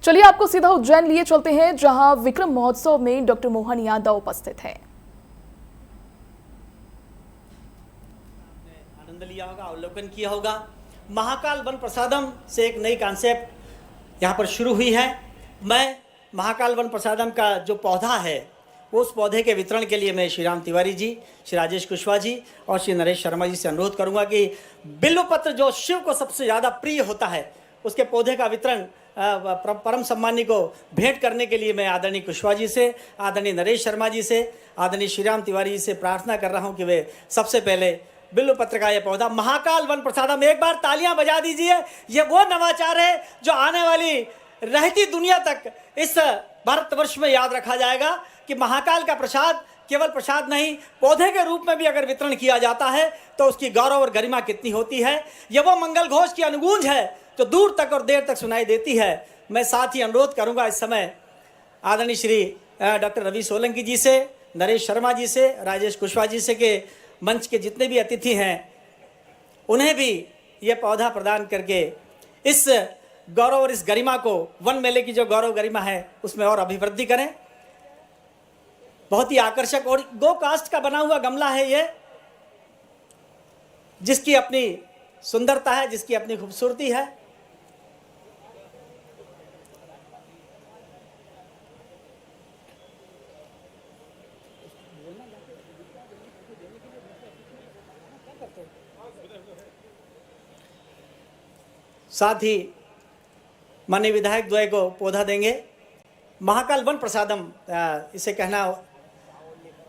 चलिए आपको सीधा उज्जैन लिए चलते हैं, जहां विक्रम महोत्सव में डॉक्टर मोहन यादव उपस्थित हैं। आनंद लिया होगा, अवलोकन किया होगा। महाकाल वन प्रसादम से एक नई कॉन्सेप्ट यहाँ पर शुरू हुई है। मैं महाकाल वन प्रसादम का जो पौधा है उस पौधे के वितरण के लिए मैं श्री राम तिवारी जी, श्री राजेश कुशवाहा जी और श्री नरेश शर्मा जी से अनुरोध करूंगा कि बिल्व पत्र जो शिव को सबसे ज़्यादा प्रिय होता है उसके पौधे का वितरण परम सम्मानी को भेंट करने के लिए मैं आदरणीय कुशवाहा जी से, आदरणीय नरेश शर्मा जी से, आदरणीय श्री राम तिवारी जी से प्रार्थना कर रहा हूं कि वे सबसे पहले बिल्व पत्र का यह पौधा महाकाल वन प्रसादम, एक बार तालियां बजा दीजिए। ये वो नवाचार है जो आने वाली रहती दुनिया तक इस भारतवर्ष में याद रखा जाएगा कि महाकाल का प्रसाद केवल प्रसाद नहीं, पौधे के रूप में भी अगर वितरण किया जाता है तो उसकी गौरव और गरिमा कितनी होती है। यह वो मंगल घोष की अनुगूंज है जो दूर तक और देर तक सुनाई देती है। मैं साथ ही अनुरोध करूंगा इस समय आदरणीय श्री डॉक्टर रवि सोलंकी जी से, नरेश शर्मा जी से, राजेश कुशवाहा जी से के मंच के जितने भी अतिथि हैं उन्हें भी ये पौधा प्रदान करके इस गौरव और इस गरिमा को, वन मेले की जो गौरव गरिमा है उसमें और अभिवृद्धि करें। बहुत ही आकर्षक और गो कास्ट का बना हुआ गमला है ये, जिसकी अपनी सुंदरता है, जिसकी अपनी खूबसूरती है। साथ ही माननीय विधायक द्वय को पौधा देंगे। महाकाल वन प्रसादम इसे कहना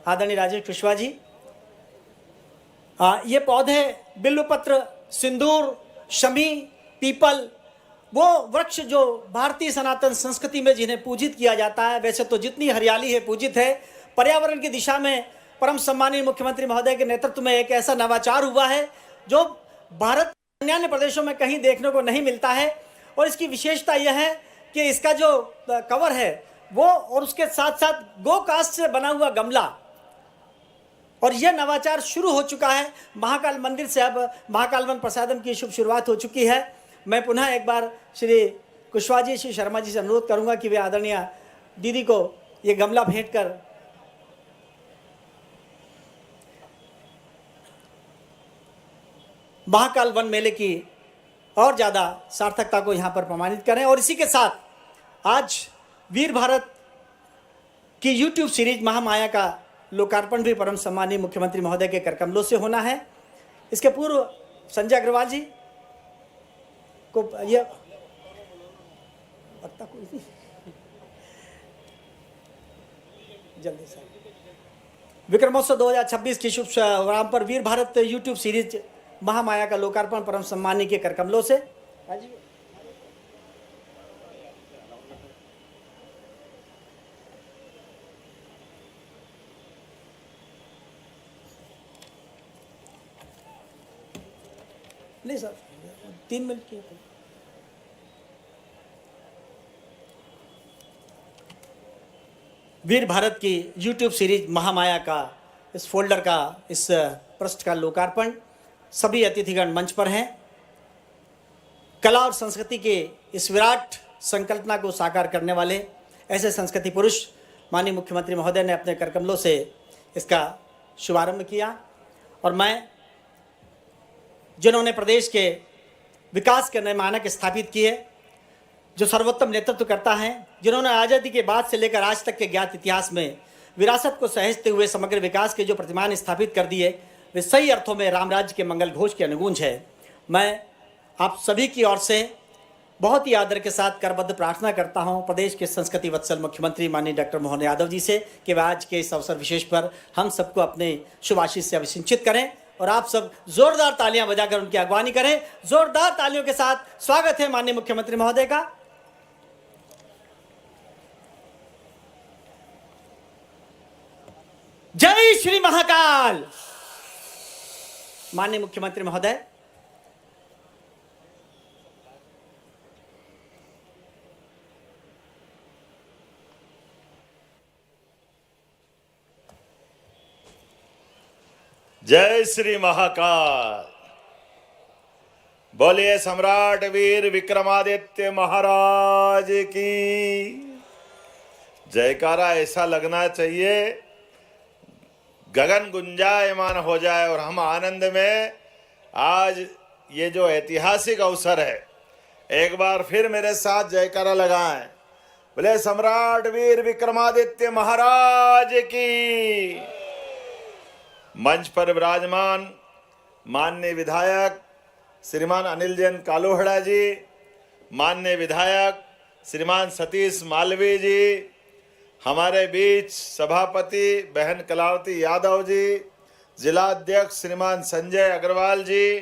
आदरणीय राजेश कुशवाहा जी। ये पौधे बिल्वपत्र, सिंदूर, शमी, पीपल, वो वृक्ष जो भारतीय सनातन संस्कृति में जिन्हें पूजित किया जाता है। वैसे तो जितनी हरियाली है पूजित है। पर्यावरण की दिशा में परम सम्मानीय मुख्यमंत्री महोदय के नेतृत्व में एक ऐसा नवाचार हुआ है जो भारत अन्य प्रदेशों में कहीं देखने को नहीं मिलता है। और इसकी विशेषता यह है कि इसका जो कवर है वो, और उसके साथ साथ गो कास्ट से बना हुआ गमला, और यह नवाचार शुरू हो चुका है। महाकाल मंदिर से अब महाकाल वन प्रसादम की शुभ शुरुआत हो चुकी है। मैं पुनः एक बार श्री कुशवाहा जी, श्री शर्मा जी से अनुरोध करूंगा कि वे आदरणीय दीदी को ये गमला भेंट कर महाकाल वन मेले की और ज़्यादा सार्थकता को यहाँ पर प्रमाणित करें। और इसी के साथ आज वीर भारत की यूट्यूब सीरीज महामाया का लोकार्पण भी परम सम्मानीय मुख्यमंत्री महोदय के करकमलों से होना है। इसके पूर्व संजय अग्रवाल जी को यह पत्ता कोई नहीं, जल्दी से विक्रमोत्सव 2026 की शुभ शुभारंभ पर वीर भारत यूट्यूब सीरीज महामाया का लोकार्पण परम सम्मानीय के करकमलों से। नहीं सर, 3 मिनट की। वीर भारत की यूट्यूब सीरीज महामाया का इस फोल्डर का, इस पृष्ठ का लोकार्पण, सभी अतिथिगण मंच पर हैं। कला और संस्कृति के इस विराट संकल्पना को साकार करने वाले ऐसे संस्कृति पुरुष माननीय मुख्यमंत्री महोदय ने अपने करकमलों से इसका शुभारंभ किया। और मैं, जिन्होंने प्रदेश के विकास के नए मानक स्थापित किए, जो सर्वोत्तम नेतृत्व करता है, जिन्होंने आज़ादी के बाद से लेकर आज तक के ज्ञात इतिहास में विरासत को सहेजते हुए समग्र विकास के जो प्रतिमान स्थापित कर दिए, वे सही अर्थों में रामराज्य के मंगल घोष की अनुगूंज है। मैं आप सभी की ओर से बहुत ही आदर के साथ करबद्ध प्रार्थना करता हूं प्रदेश के संस्कृति वत्सल मुख्यमंत्री माननीय डॉक्टर मोहन यादव जी से कि वे आज के इस अवसर विशेष पर हम सबको अपने शुभ आशीष से अभिसिंचित करें। और आप सब जोरदार तालियां बजाकर उनकी अगवानी करें। जोरदार तालियों के साथ स्वागत है माननीय मुख्यमंत्री महोदय का। जय श्री महाकाल। माननीय मुख्यमंत्री महोदय, जय श्री महाकाल। बोलिए सम्राट वीर विक्रमादित्य महाराज की जयकारा ऐसा लगना चाहिए गगन गुंजायमान हो जाए और हम आनंद में आज ये जो ऐतिहासिक अवसर है एक बार फिर मेरे साथ जयकारा लगाएं। बोले सम्राट वीर विक्रमादित्य महाराज की। मंच पर विराजमान माननीय विधायक श्रीमान अनिल जैन कालोहड़ा जी, माननीय विधायक श्रीमान सतीश मालवीय जी, हमारे बीच सभापति बहन कलावती यादव जी, जिला अध्यक्ष श्रीमान संजय अग्रवाल जी,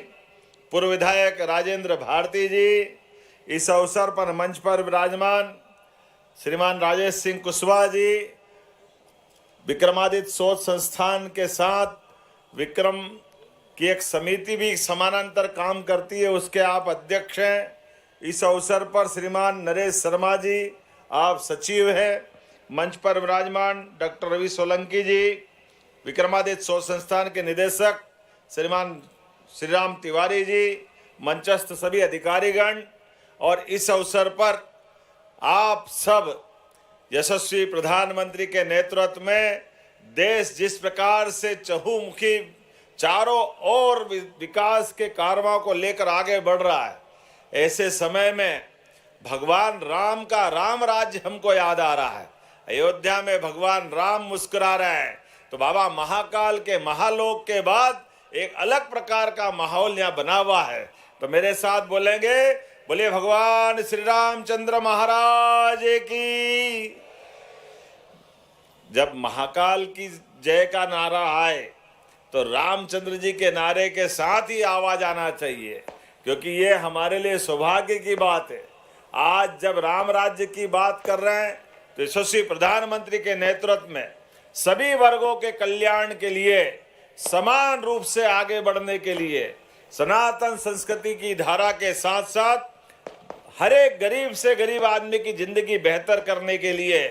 पूर्व विधायक राजेंद्र भारती जी, इस अवसर पर मंच पर विराजमान श्रीमान राजेश सिंह कुशवाहा जी, विक्रमादित्य शोध संस्थान के साथ विक्रम की एक समिति भी समानांतर काम करती है, उसके आप अध्यक्ष हैं। इस अवसर पर श्रीमान नरेश शर्मा जी, आप सचिव हैं। मंच पर विराजमान डॉक्टर रवि सोलंकी जी, विक्रमादित्य शोध संस्थान के निदेशक श्रीमान श्रीराम तिवारी जी, मंचस्थ सभी अधिकारीगण, और इस अवसर पर आप सब यशस्वी प्रधानमंत्री के नेतृत्व में देश जिस प्रकार से चहुमुखी चारों ओर विकास के कारवां को लेकर आगे बढ़ रहा है, ऐसे समय में भगवान राम का राम राज्य हमको याद आ रहा है। अयोध्या में भगवान राम मुस्कुरा रहे हैं, तो बाबा महाकाल के महालोक के बाद एक अलग प्रकार का माहौल यहाँ बना हुआ है। तो मेरे साथ बोलेंगे, बोलिए भगवान श्री रामचंद्र महाराज की। जब महाकाल की जय का नारा आए तो रामचंद्र जी के नारे के साथ ही आवाज आना चाहिए, क्योंकि ये हमारे लिए सौभाग्य की बात है। आज जब राम राज्य की बात कर रहे हैं तो यशस्वी प्रधानमंत्री के नेतृत्व में सभी वर्गों के कल्याण के लिए, समान रूप से आगे बढ़ने के लिए, सनातन संस्कृति की धारा के साथ साथ हर एक गरीब से गरीब आदमी की जिंदगी बेहतर करने के लिए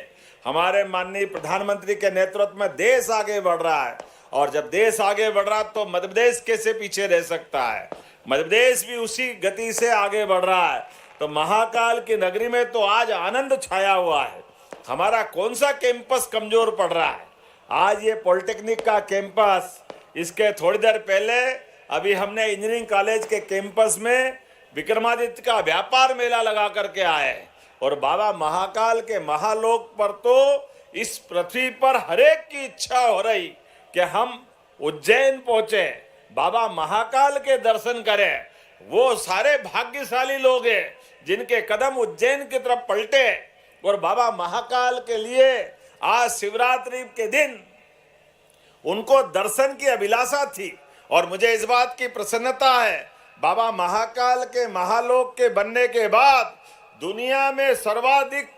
हमारे माननीय प्रधानमंत्री के नेतृत्व में देश आगे बढ़ रहा है। और जब देश आगे बढ़ रहा तो मध्य प्रदेश कैसे पीछे रह सकता है? मध्य प्रदेश भी उसी गति से आगे बढ़ रहा है। तो महाकाल की नगरी में तो आज आनंद छाया हुआ है। हमारा कौन सा कैंपस कमजोर पड़ रहा है? आज ये पॉलिटेक्निक का कैंपस, इसके थोड़ी देर पहले अभी हमने इंजीनियरिंग कॉलेज के कैंपस में विक्रमादित्य का व्यापार मेला लगा करके आए। और बाबा महाकाल के महालोक पर तो इस पृथ्वी पर हरेक की इच्छा हो रही कि हम उज्जैन पहुंचे, बाबा महाकाल के दर्शन करें। वो सारे भाग्यशाली लोग हैं जिनके कदम उज्जैन की तरफ पलटे और बाबा महाकाल के लिए आज शिवरात्रि के दिन उनको दर्शन की अभिलाषा थी। और मुझे इस बात की प्रसन्नता है, बाबा महाकाल के महालोक के बनने के बाद दुनिया में सर्वाधिक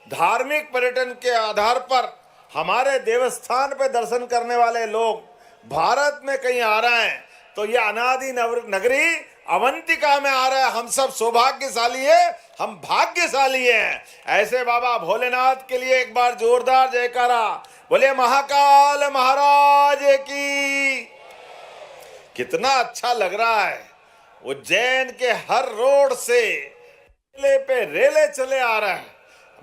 धार्मिक पर्यटन के आधार पर हमारे देवस्थान पे दर्शन करने वाले लोग भारत में कहीं आ रहे हैं, तो ये अनादि नगरी अवंतिका में आ रहा है। हम सब सौभाग्यशाली है, हम भाग्यशाली हैं। ऐसे बाबा भोलेनाथ के लिए एक बार जोरदार जयकारा। बोले महाकाल महाराज की। कितना अच्छा लग रहा है, उज्जैन के हर रोड से रेले पे रेले चले आ रहे हैं,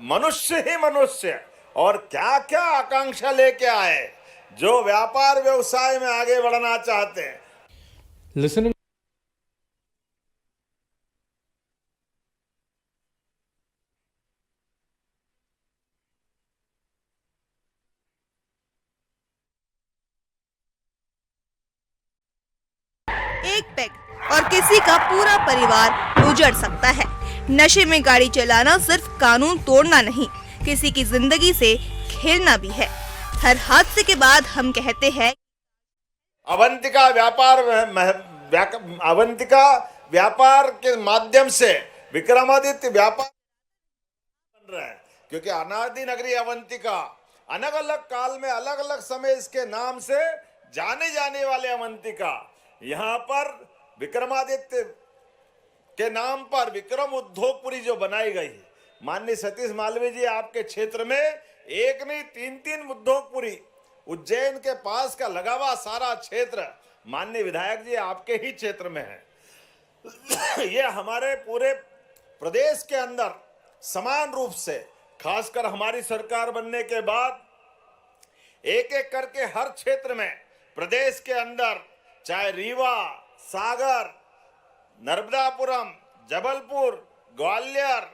मनुष्य ही मनुष्य। और क्या क्या आकांक्षा लेके आए, जो व्यापार व्यवसाय में आगे बढ़ना चाहते हैं। Listening एक पैग और किसी का पूरा परिवार उजड़ सकता है। नशे में गाड़ी चलाना सिर्फ कानून तोड़ना नहीं, किसी की जिंदगी से खेलना भी है। हर हादसे के बाद हम कहते हैं अवंतिका व्यापार के माध्यम से विक्रमादित्य व्यापार बन रहा है, क्योंकि अनादि नगरी अवंतिका अलग अलग काल में अलग अलग समय इसके नाम से जाने जाने वाले अवंतिका, यहाँ पर विक्रमादित्य के नाम पर विक्रम उद्योगपुरी जो बनाई गई है। माननीय सतीश मालवीय जी, आपके क्षेत्र में एक नहीं तीन उद्योगपुरी, उज्जैन के पास का लगा हुआ सारा क्षेत्र माननीय विधायक जी आपके ही क्षेत्र में है। ये हमारे पूरे प्रदेश के अंदर समान रूप से, खासकर हमारी सरकार बनने के बाद एक एक करके हर क्षेत्र में प्रदेश के अंदर, चाहे रीवा, सागर, नर्मदापुरम, जबलपुर, ग्वालियर,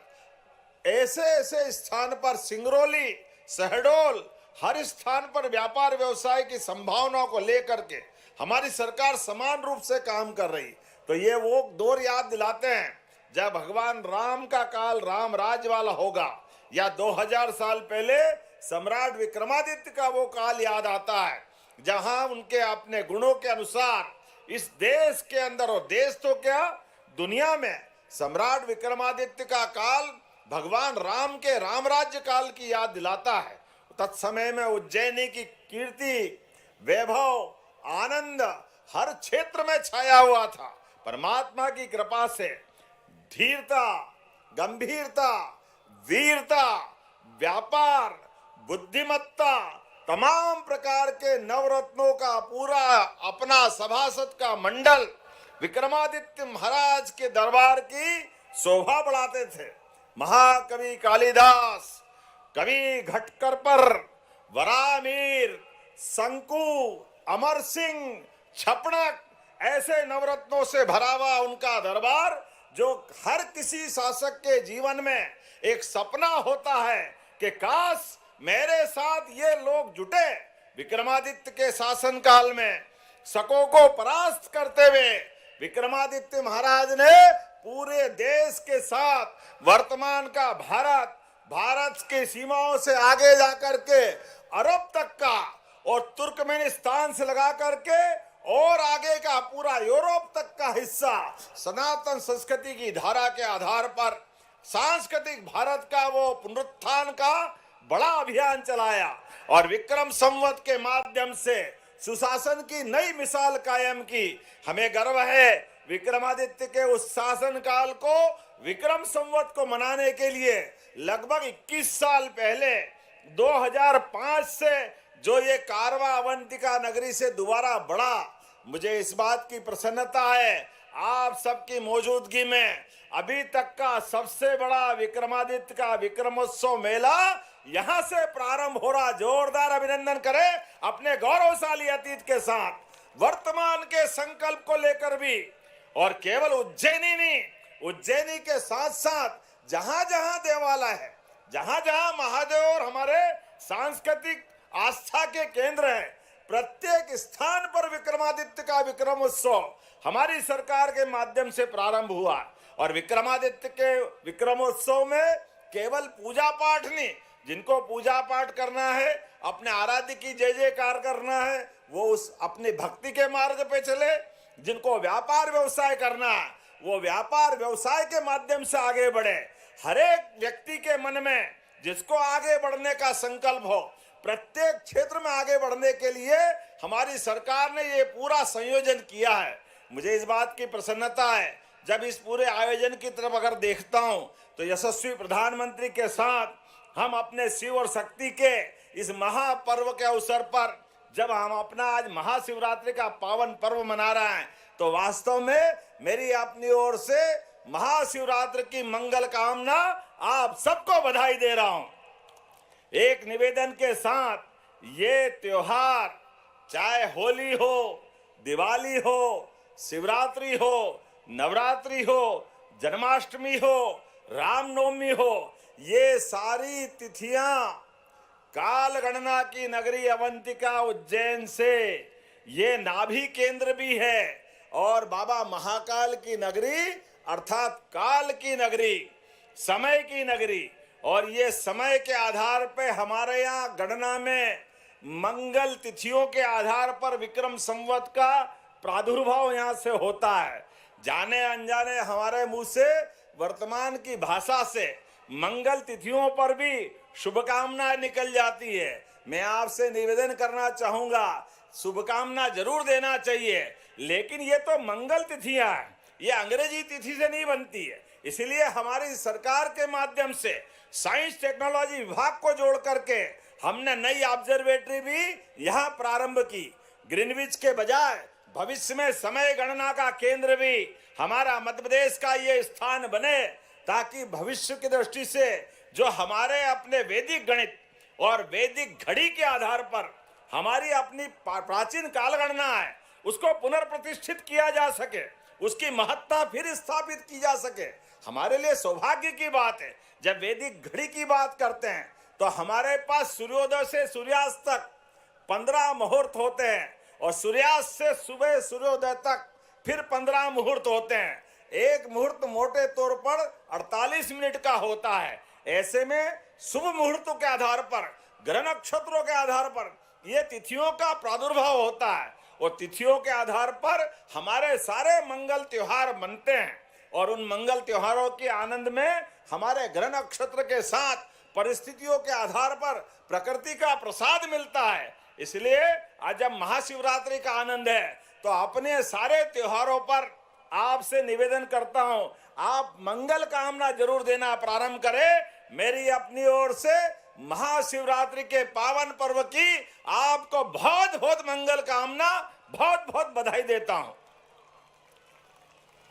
ऐसे ऐसे स्थान पर, सिंगरौली, शहडोल, हर स्थान पर व्यापार व्यवसाय की संभावनाओं को लेकर के हमारी सरकार समान रूप से काम कर रही। तो ये वो दौर याद दिलाते हैं जब भगवान राम का काल राम राज्य वाला होगा, या 2000 साल पहले सम्राट विक्रमादित्य का वो काल याद आता है, जहां उनके अपने गुणों के अनुसार इस देश के अंदर, और देश तो क्या दुनिया में, सम्राट विक्रमादित्य का काल भगवान राम के राम राज्य काल की याद दिलाता है। तत्समय में उज्जैनी की कीर्ति, वैभव, आनंद हर क्षेत्र में छाया हुआ था। परमात्मा की कृपा से धीरता, गंभीरता, वीरता, व्यापार, बुद्धिमत्ता, तमाम प्रकार के नवरत्नों का पूरा अपना सभासद का मंडल विक्रमादित्य महाराज के दरबार की शोभा बढ़ाते थे। महाकवि कालिदास, कवि घटकर पर, वरामीर, शंकु, अमर सिंह, छपड़क, ऐसे नवरत्नों से भरा हुआ उनका दरबार, जो हर किसी शासक के जीवन में एक सपना होता है कि काश मेरे साथ ये लोग जुटे। विक्रमादित्य के शासन काल में शकों को परास्त करते हुए विक्रमादित्य महाराज ने पूरे देश के साथ वर्तमान का भारत की सीमाओं से आगे जाकर के अरब तक का, और तुर्कमेनिस्तान से लगा करके और आगे का पूरा यूरोप तक का हिस्सा सनातन संस्कृति की धारा के आधार पर सांस्कृतिक भारत का वो पुनरुत्थान का बड़ा अभियान चलाया, और विक्रम संवत के माध्यम से सुशासन की नई मिसाल कायम की। हमें गर्व है विक्रमादित्य के उस शासन काल को, विक्रम संवत को मनाने के लिए लगभग 21 साल पहले 2005 से जो ये कारवा अवंतिका नगरी से दोबारा बढ़ा, मुझे इस बात की प्रसन्नता है आप सबकी मौजूदगी में अभी तक का सबसे बड़ा विक्रमादित्य का विक्रमोत्सव मेला यहां से प्रारंभ हो रहा। जोरदार अभिनंदन करें अपने गौरवशाली अतीत के साथ वर्तमान के संकल्प को लेकर भी। और केवल उज्जैनी नहीं, उज्जैनी के साथ साथ जहां जहां देवालय है, जहां जहां महादेव और हमारे सांस्कृतिक आस्था के केंद्र हैं, प्रत्येक स्थान पर विक्रमादित्य का विक्रमोत्सव हमारी सरकार के माध्यम से प्रारंभ हुआ। और विक्रमादित्य के विक्रमोत्सव में केवल पूजा पाठ नहीं, जिनको पूजा पाठ करना है, अपने आराध्य की जय जयकार करना है, वो उस अपनी भक्ति के मार्ग पे चले। जिनको व्यापार व्यवसाय करना है, वो व्यापार व्यवसाय के माध्यम से आगे बढ़े। हर एक व्यक्ति के मन में जिसको आगे बढ़ने का संकल्प हो, प्रत्येक क्षेत्र में आगे बढ़ने के लिए हमारी सरकार ने ये पूरा संयोजन किया है। मुझे इस बात की प्रसन्नता है जब इस पूरे आयोजन की तरफ अगर देखता हूं तो यशस्वी प्रधानमंत्री के साथ हम अपने शिव और शक्ति के इस महापर्व के अवसर पर जब हम अपना आज महाशिवरात्रि का पावन पर्व मना रहे हैं, तो वास्तव में मेरी अपनी ओर से महाशिवरात्रि की मंगल कामना आप सबको बधाई दे रहा हूं। एक निवेदन के साथ, ये त्योहार चाहे होली हो, दिवाली हो, शिवरात्रि हो, नवरात्रि हो, जन्माष्टमी हो, रामनवमी हो, ये सारी तिथियां काल गणना की नगरी अवंतिका उज्जैन से ये नाभि केंद्र भी है, और बाबा महाकाल की नगरी अर्थात काल की नगरी, समय की नगरी। और ये समय के आधार पे हमारे यहाँ गणना में मंगल तिथियों के आधार पर विक्रम संवत का प्रादुर्भाव यहाँ से होता है। जाने अनजाने हमारे मुंह से वर्तमान की भाषा से मंगल तिथियों पर भी शुभकामनाएं निकल जाती है। मैं आपसे निवेदन करना चाहूंगा, शुभकामना जरूर देना चाहिए, लेकिन ये तो मंगल तिथियां हैं, ये अंग्रेजी तिथि से नहीं बनती है। इसलिए हमारी सरकार के माध्यम से साइंस टेक्नोलॉजी विभाग को जोड़ करके हमने नई ऑब्जर्वेटरी भी यहाँ प्रारंभ की। ग्रीनविच के बजाय भविष्य में समय गणना का केंद्र भी हमारा मध्य प्रदेश का ये स्थान बने, ताकि भविष्य की दृष्टि से जो हमारे अपने वैदिक गणित और वैदिक घड़ी के आधार पर हमारी अपनी प्राचीन कालगणना है, उसको पुनर्प्रतिष्ठित किया जा सके, उसकी महत्ता फिर स्थापित की जा सके। हमारे लिए सौभाग्य की बात है। जब वैदिक घड़ी की बात करते हैं तो हमारे पास सूर्योदय से सूर्यास्त तक 15 मुहूर्त होते हैं, और सूर्यास्त से सुबह सूर्योदय तक फिर 15 मुहूर्त होते हैं। एक मुहूर्त मोटे तौर पर 48 मिनट का होता है। ऐसे में शुभ मुहूर्तों के आधार पर, ग्रह नक्षत्रों के आधार पर ये तिथियों का प्रादुर्भाव होता है, और तिथियों के आधार पर हमारे सारे मंगल त्योहार बनते हैं। और उन मंगल त्योहारों के आनंद में हमारे ग्रह नक्षत्र के साथ परिस्थितियों के आधार पर प्रकृति का प्रसाद मिलता है। इसलिए आज जब महाशिवरात्रि का आनंद है, तो अपने सारे त्योहारों पर आपसे निवेदन करता हूं, आप मंगल कामना जरूर देना प्रारंभ करें। मेरी अपनी ओर से महाशिवरात्रि के पावन पर्व की आपको बहुत बहुत मंगल कामना, बहुत बहुत बधाई देता हूं।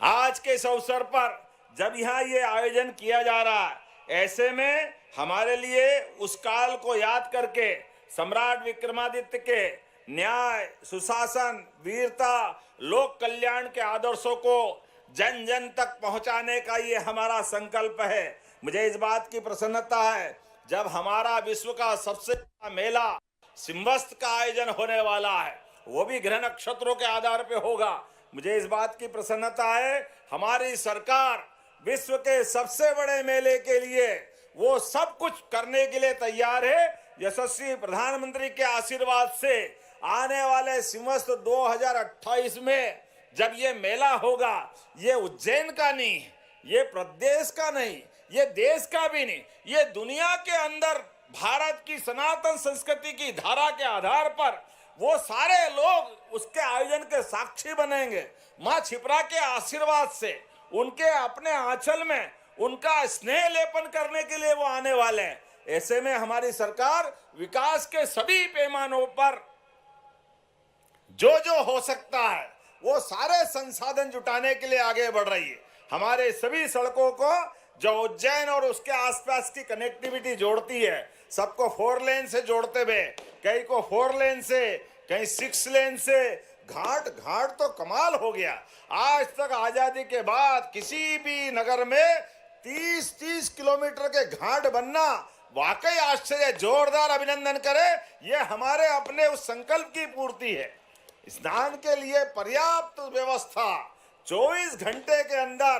आज के इस अवसर पर जब यहाँ ये आयोजन किया जा रहा है, ऐसे में हमारे लिए उस काल को याद करके सम्राट विक्रमादित्य के न्याय, सुशासन, वीरता, लोक कल्याण के आदर्शों को जन जन तक पहुंचाने का ये हमारा संकल्प है। मुझे इस बात की प्रसन्नता है, जब हमारा विश्व का सबसे बड़ा मेला सिंहस्थ का आयोजन होने वाला है, वो भी ग्रह नक्षत्रों के आधार पे होगा। मुझे इस बात की प्रसन्नता है, हमारी सरकार विश्व के सबसे बड़े मेले के लिए वो सब कुछ करने के लिए तैयार है। यशस्वी प्रधानमंत्री के आशीर्वाद से आने वाले सिंहस्थ 2028 में जब ये मेला होगा, ये उज्जैन का नहीं, ये प्रदेश का नहीं, ये देश का भी नहीं, ये दुनिया के अंदर भारत की सनातन संस्कृति की धारा के आधार पर वो सारे लोग उसके आयोजन के साक्षी बनेंगे। माँ क्षिप्रा के आशीर्वाद से उनके अपने आंचल में उनका स्नेह लेपन करने के लिए वो आने वाले हैं। ऐसे में हमारी सरकार विकास के सभी पैमानों पर जो जो हो सकता है वो सारे संसाधन जुटाने के लिए आगे बढ़ रही है। हमारे सभी सड़कों को जो उज्जैन और उसके आसपास की कनेक्टिविटी जोड़ती है, सबको 4 लेन से जोड़ते हुए, कहीं को 4 लेन से, कहीं 6 लेन से, घाट घाट तो कमाल हो गया। आज तक आजादी के बाद किसी भी नगर में 30-30 किलोमीटर के घाट बनना वाकई आश्चर्य। जोरदार अभिनंदन करें, ये हमारे अपने उस संकल्प की पूर्ति है। स्नान के लिए पर्याप्त व्यवस्था, 24 घंटे के अंदर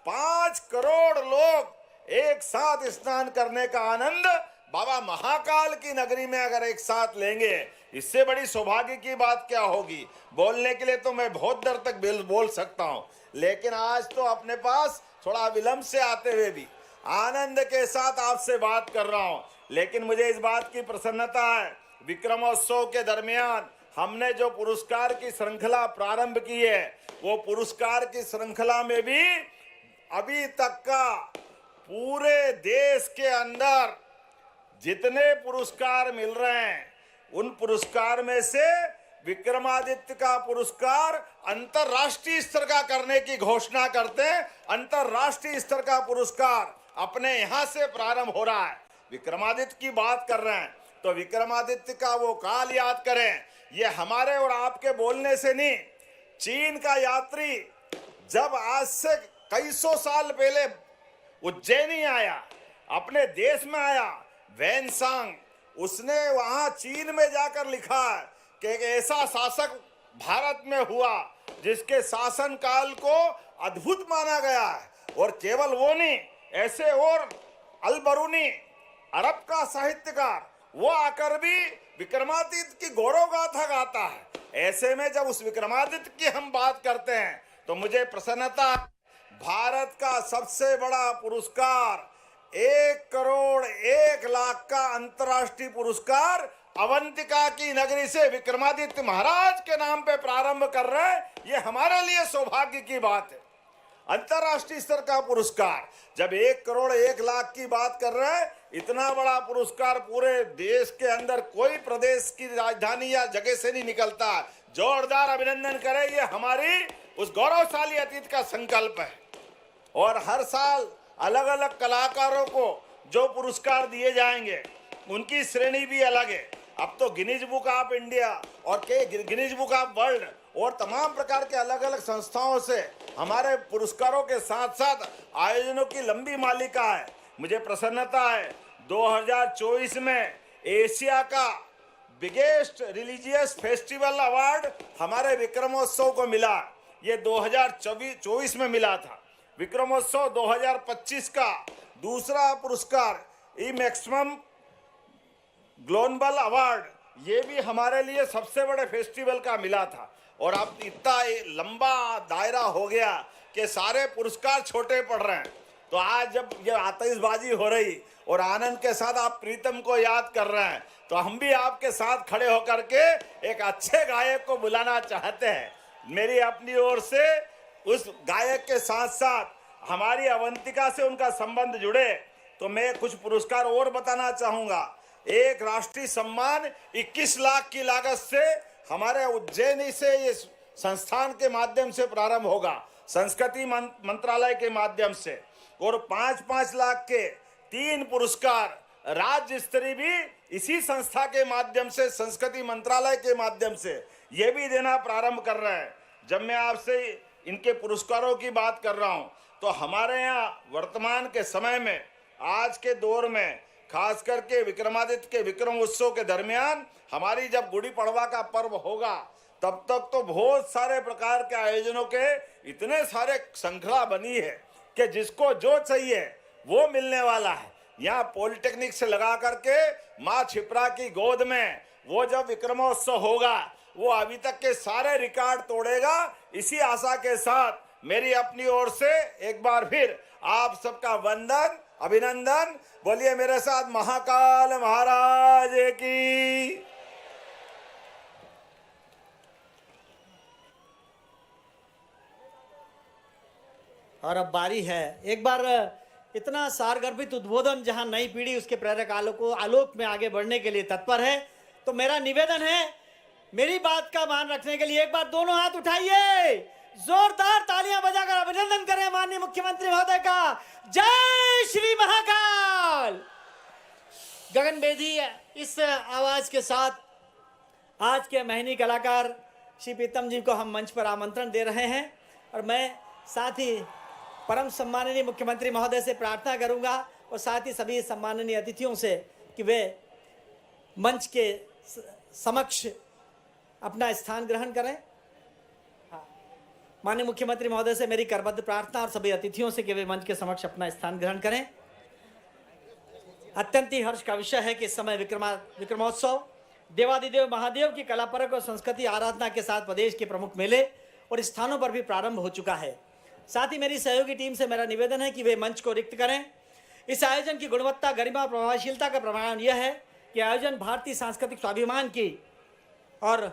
5 करोड़ लोग एक साथ स्नान करने का आनंद बाबा महाकाल की नगरी में अगर एक साथ लेंगे, इससे बड़ी सौभाग्य की बात क्या होगी। बोलने के लिए तो मैं बहुत देर तक बोल सकता हूं, लेकिन आज तो अपने पास थोड़ा विलंब से आते हुए भी आनंद के साथ आपसे बात कर रहा हूं। लेकिन मुझे इस बात की प्रसन्नता है, विक्रमोत्सव के दरमियान हमने जो पुरस्कार की श्रृंखला प्रारंभ की है, वो पुरस्कार की श्रृंखला में भी अभी तक का पूरे देश के अंदर जितने पुरस्कार मिल रहे हैं, उन पुरस्कार में से विक्रमादित्य का पुरस्कार अंतरराष्ट्रीय स्तर का करने की घोषणा करते हैं। अंतरराष्ट्रीय स्तर का पुरस्कार अपने यहां से प्रारंभ हो रहा है। विक्रमादित्य की बात कर रहे हैं तो विक्रमादित्य का वो काल याद करें। ये हमारे और आपके बोलने से नहीं, चीन का यात्री जब आज से कई सौ साल पहले उज्जैनी आया, अपने देश में आया, वैनसांग, उसने वहां चीन में जाकर लिखा कि एक ऐसा शासक भारत में हुआ जिसके शासन काल को अद्भुत माना गया है। और केवल वो नहीं, ऐसे और अल-बरूनी अरब का साहित्यकार, वो आकर भी विक्रमादित्य की गौरव गाथा गाता है। ऐसे में जब उस विक्रमादित्य की हम बात करते हैं तो मुझे प्रसन्नता, भारत का सबसे बड़ा पुरस्कार 1 करोड़ 1 लाख का अंतर्राष्ट्रीय पुरस्कार अवंतिका की नगरी से विक्रमादित्य महाराज के नाम पे प्रारंभ कर रहे हैं। ये हमारे लिए सौभाग्य की बात है। अंतर्राष्ट्रीय स्तर का पुरस्कार, जब 1 करोड़ 1 लाख की बात कर रहे हैं, इतना बड़ा पुरस्कार पूरे देश के अंदर कोई प्रदेश की राजधानी या जगह से नहीं निकलता। जोरदार अभिनंदन करें, ये हमारी उस गौरवशाली अतीत का संकल्प है। और हर साल अलग अलग कलाकारों को जो पुरस्कार दिए जाएंगे उनकी श्रेणी भी अलग है। अब तो गिनीज बुक ऑफ इंडिया और गिनीज बुक ऑफ वर्ल्ड और तमाम प्रकार के अलग अलग संस्थाओं से हमारे पुरस्कारों के साथ साथ आयोजनों की लंबी मालिका है। मुझे प्रसन्नता है 2024 में एशिया का बिगेस्ट रिलीजियस फेस्टिवल अवार्ड हमारे विक्रमोत्सव को मिला। ये 2024 में मिला था। विक्रमोत्सव 2025 का दूसरा पुरस्कार ई मैक्सिमम ग्लोबल अवार्ड ये भी हमारे लिए सबसे बड़े फेस्टिवल का मिला था। और अब इतना लंबा दायरा हो गया कि सारे पुरस्कार छोटे पड़ रहे हैं। तो आज जब ये आतिशबाजी हो रही और आनंद के साथ आप प्रीतम को याद कर रहे हैं तो हम भी आपके साथ खड़े होकर के एक अच्छे गायक को बुलाना चाहते हैं। मेरी अपनी ओर से उस गायक के साथ साथ हमारी अवंतिका से उनका संबंध जुड़े तो मैं कुछ पुरस्कार और बताना चाहूँगा। एक राष्ट्रीय सम्मान 21 लाख की लागत से हमारे उज्जैनी से ये संस्थान के माध्यम से प्रारंभ होगा, संस्कृति मंत्रालय के माध्यम से। और 5-5 लाख के 3 पुरस्कार राज्य स्तरीय भी इसी संस्था के माध्यम से, संस्कृति मंत्रालय के माध्यम से ये भी देना प्रारंभ कर रहे हैं। जब मैं आपसे इनके पुरस्कारों की बात कर रहा हूं तो हमारे यहाँ वर्तमान के समय में आज के दौर में खास करके विक्रमादित्य के विक्रम उत्सव के दरमियान हमारी जब गुड़ी पड़वा का पर्व होगा तब तक तो बहुत सारे प्रकार के आयोजनों के इतने सारे श्रृंखला बनी है कि जिसको जो चाहिए वो मिलने वाला है। यहाँ पॉलिटेक्निक से लगा करके माँ छिपरा की गोद में वो जब विक्रमोत्सव होगा वो अभी तक के सारे रिकॉर्ड तोड़ेगा। इसी आशा के साथ मेरी अपनी ओर से एक बार फिर आप सबका वंदन, अभिनंदन। बोलिए मेरे साथ महाकाल महाराज की। और अब बारी है एक बार इतना सारगर्भित उद्बोधन जहां नई पीढ़ी उसके प्रेरक आलोक में आगे बढ़ने के लिए तत्पर है, तो मेरा निवेदन है मेरी बात का मान रखने के लिए एक बार दोनों हाथ उठाइए, जोरदार तालियां बजाकर अभिनंदन करें माननीय मुख्यमंत्री महोदय का। जय श्री महाकाल। गगन बेदी इस आवाज के साथ आज के मेहनी कलाकार श्री प्रीतम जी को हम मंच पर आमंत्रण दे रहे हैं। और मैं साथ ही परम सम्माननीय मुख्यमंत्री महोदय से प्रार्थना करूंगा और साथ ही सभी सम्माननीय अतिथियों से कि वे मंच के समक्ष अपना स्थान ग्रहण करें। माननीय मुख्यमंत्री महोदय से मेरी करबद्ध प्रार्थना और सभी अतिथियों से कि वे मंच के समक्ष अपना स्थान ग्रहण करें। अत्यंत ही हर्ष का विषय है कि इस समय विक्रमोत्सव देवादिदेव महादेव की कला परक और संस्कृति आराधना के साथ प्रदेश के प्रमुख मेले और स्थानों पर भी प्रारंभ हो चुका है। साथ ही मेरी सहयोगी टीम से मेरा निवेदन है कि वे मंच को रिक्त करें। इस आयोजन की गुणवत्ता, गरिमा और प्रभावशीलता का प्रमाण यह है कि आयोजन भारतीय सांस्कृतिक स्वाभिमान की और